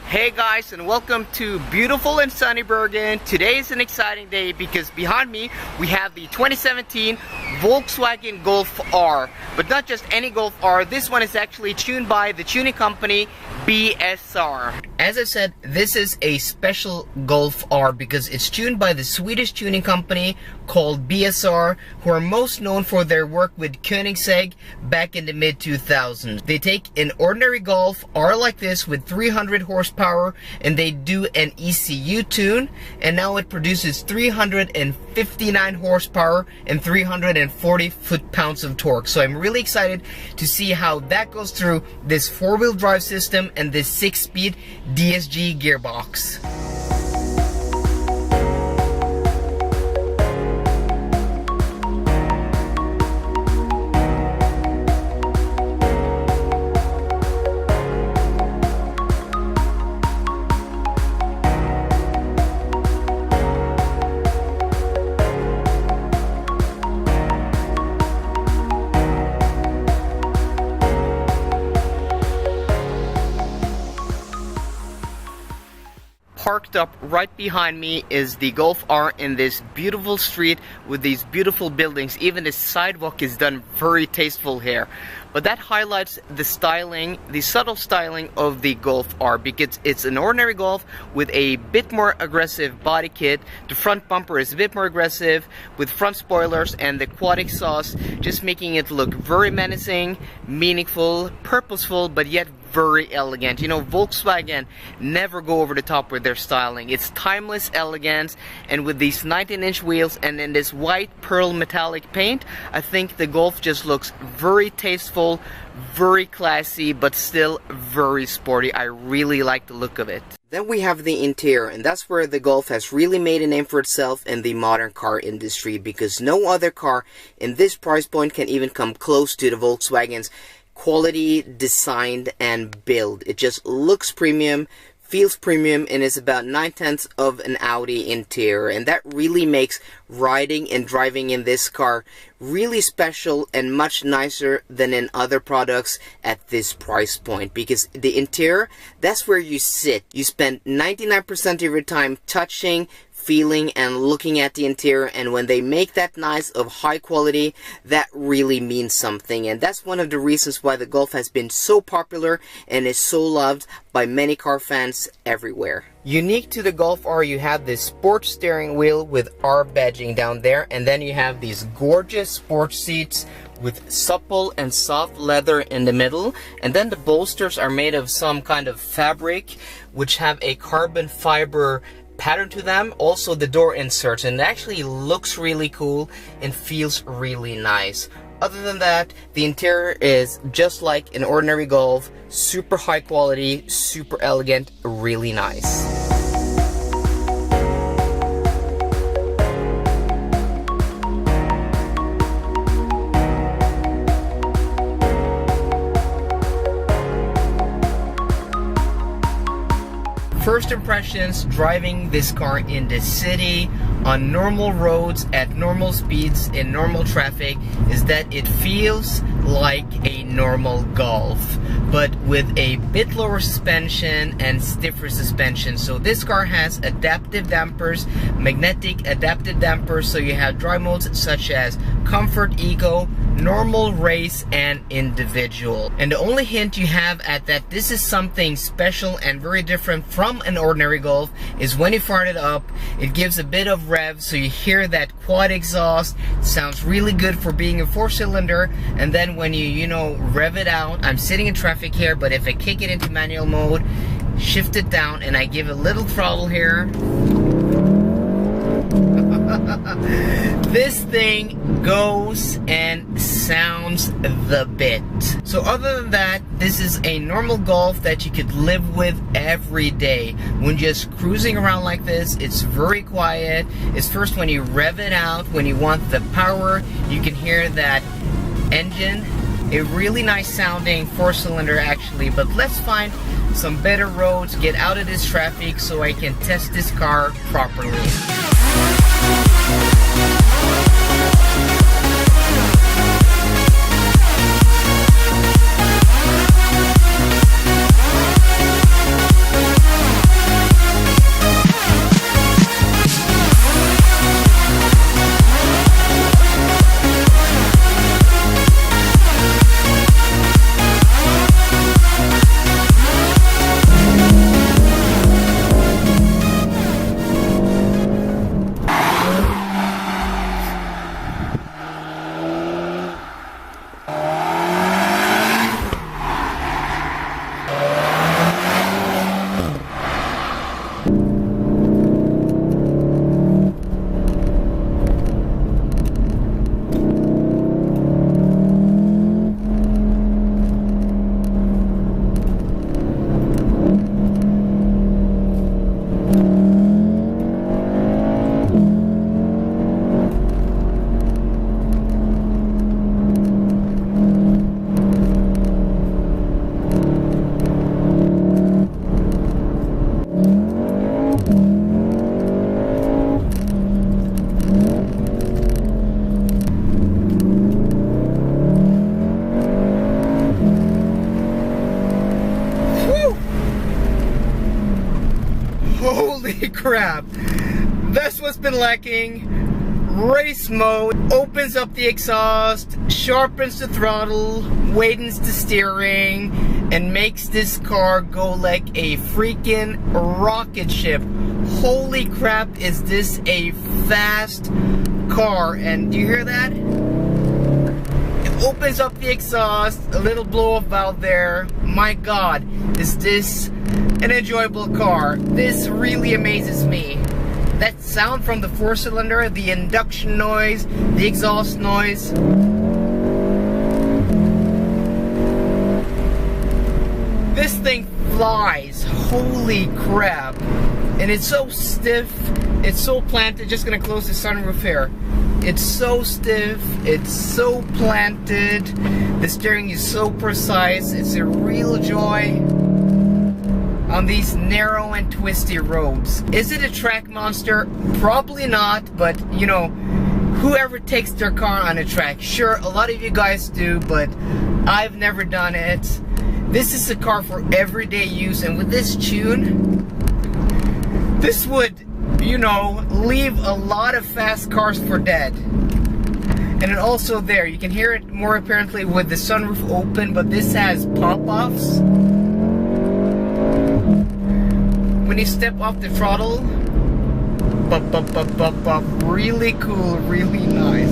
Hey guys, and welcome to beautiful and sunny Bergen. Today is an exciting day because behind me we have the 2017 Volkswagen Golf R. But not just any Golf R, this one is actually tuned by the tuning company BSR. As I said, this is a special Golf R because it's tuned by the Swedish tuning company called BSR, who are most known for their work with Koenigsegg back in the mid-2000s. They take an ordinary Golf R like this with 300 horsepower and they do an ECU tune, and now it produces 359 horsepower and 340 foot-pounds of torque. So I'm really excited to see how that goes through this four-wheel drive system and this 6-speed DSG gearbox. Parked up right behind me is the Golf R in this beautiful street with these beautiful buildings. Even the sidewalk is done very tasteful here. But that highlights the styling, the subtle styling of the Golf R, because it's an ordinary Golf with a bit more aggressive body kit. The front bumper is a bit more aggressive with front spoilers and the quad exhaust, just making it look very menacing, meaningful, purposeful, but yet very elegant. You know, Volkswagen never go over the top with their styling. It's timeless elegance, and with these 19-inch wheels and in this white pearl metallic paint, I think the Golf just looks very tasteful, very classy, but still very sporty. I really like the look of it. Then we have the interior, and that's where the Golf has really made a name for itself in the modern car industry, because no other car in this price point can even come close to the Volkswagen's quality, design, and build. It just looks premium, feels premium, and is about 9/10 of an Audi interior, and that really makes riding and driving in this car really special and much nicer than in other products at this price point, because the interior, that's where you sit. You spend 99% of your time touching, feeling, and looking at the interior, and when they make that nice of high quality, that really means something. And that's one of the reasons why the Golf has been so popular and is so loved by many car fans everywhere. Unique to the Golf R, you have this sports steering wheel with R badging down there, and then you have these gorgeous sports seats with supple and soft leather in the middle, and then the bolsters are made of some kind of fabric which have a carbon fiber pattern to them. Also the door inserts, and it actually looks really cool and feels really nice. Other than that, the interior is just like an ordinary Golf, super high quality, super elegant, really nice. First impressions driving this car in the city, on normal roads, at normal speeds, in normal traffic, is that it feels like a normal Golf, but with a bit lower suspension and stiffer suspension. So this car has adaptive dampers, magnetic adaptive dampers, so you have drive modes such as Comfort, Eco, Normal, Race, and Individual. And the only hint you have at that this is something special and very different from an ordinary Golf is when you fire it up, it gives a bit of rev, so you hear that quad exhaust. It sounds really good for being a 4-cylinder, and then when you rev it out, I'm sitting in traffic here, but if I kick it into manual mode, shift it down, and I give a little throttle here, this thing goes and sounds the bit. So other than that, this is a normal Golf that you could live with every day. When just cruising around like this, it's very quiet. It's first when you rev it out, when you want the power, you can hear that engine. A really nice sounding 4-cylinder actually, but let's find some better roads, get out of this traffic so I can test this car properly. Holy crap. That's what's been lacking. Race mode opens up the exhaust, sharpens the throttle, widens the steering, and makes this car go like a freaking rocket ship. Holy crap, is this a fast car? And do you hear that? It opens up the exhaust, a little blow off valve there. My god, is this an enjoyable car? This really amazes me. That sound from the 4-cylinder, the induction noise, the exhaust noise. This thing flies, holy crap. And it's so stiff, it's so planted. Just gonna close the sunroof here. It's so stiff, it's so planted. The steering is so precise. It's a real joy on these narrow and twisty roads. Is it a track monster? Probably not, but you know, whoever takes their car on a track, sure, a lot of you guys do, but I've never done it. This is a car for everyday use, and with this tune, this would, you know, leave a lot of fast cars for dead. And then also there, you can hear it more apparently with the sunroof open, but this has pop-offs. When you step off the throttle, really cool, really nice.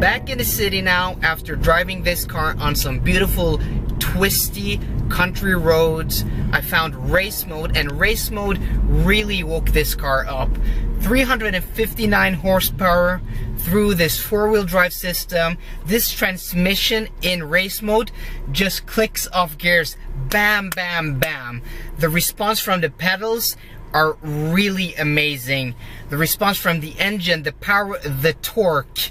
Back in the city now after driving this car on some beautiful twisty country roads. I found race mode, and race mode really woke this car up. 359 horsepower through this 4-wheel drive system. This transmission in race mode just clicks off gears, bam bam bam. The response from the pedals are really amazing. The response from the engine, the power, the torque,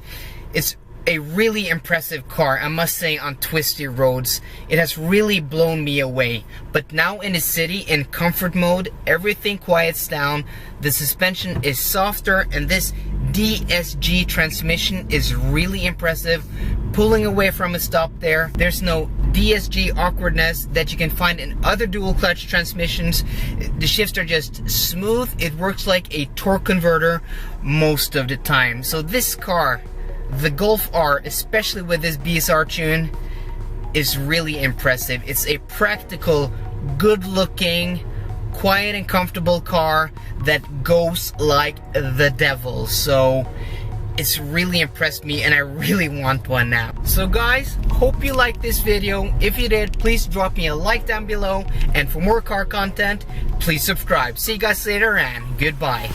it's a really impressive car, I must say, on twisty roads. It has really blown me away. But now in the city, in comfort mode, everything quiets down. The suspension is softer, and this DSG transmission is really impressive. Pulling away from a stop there, there's no DSG awkwardness that you can find in other dual clutch transmissions. The shifts are just smooth. It works like a torque converter most of the time. So this car, the Golf R, especially with this BSR tune, is really impressive. It's a practical, good-looking, quiet and comfortable car that goes like the devil. So it's really impressed me, and I really want one now. So guys, hope you liked this video. If you did, please drop me a like down below, and for more car content, please subscribe. See you guys later, and goodbye.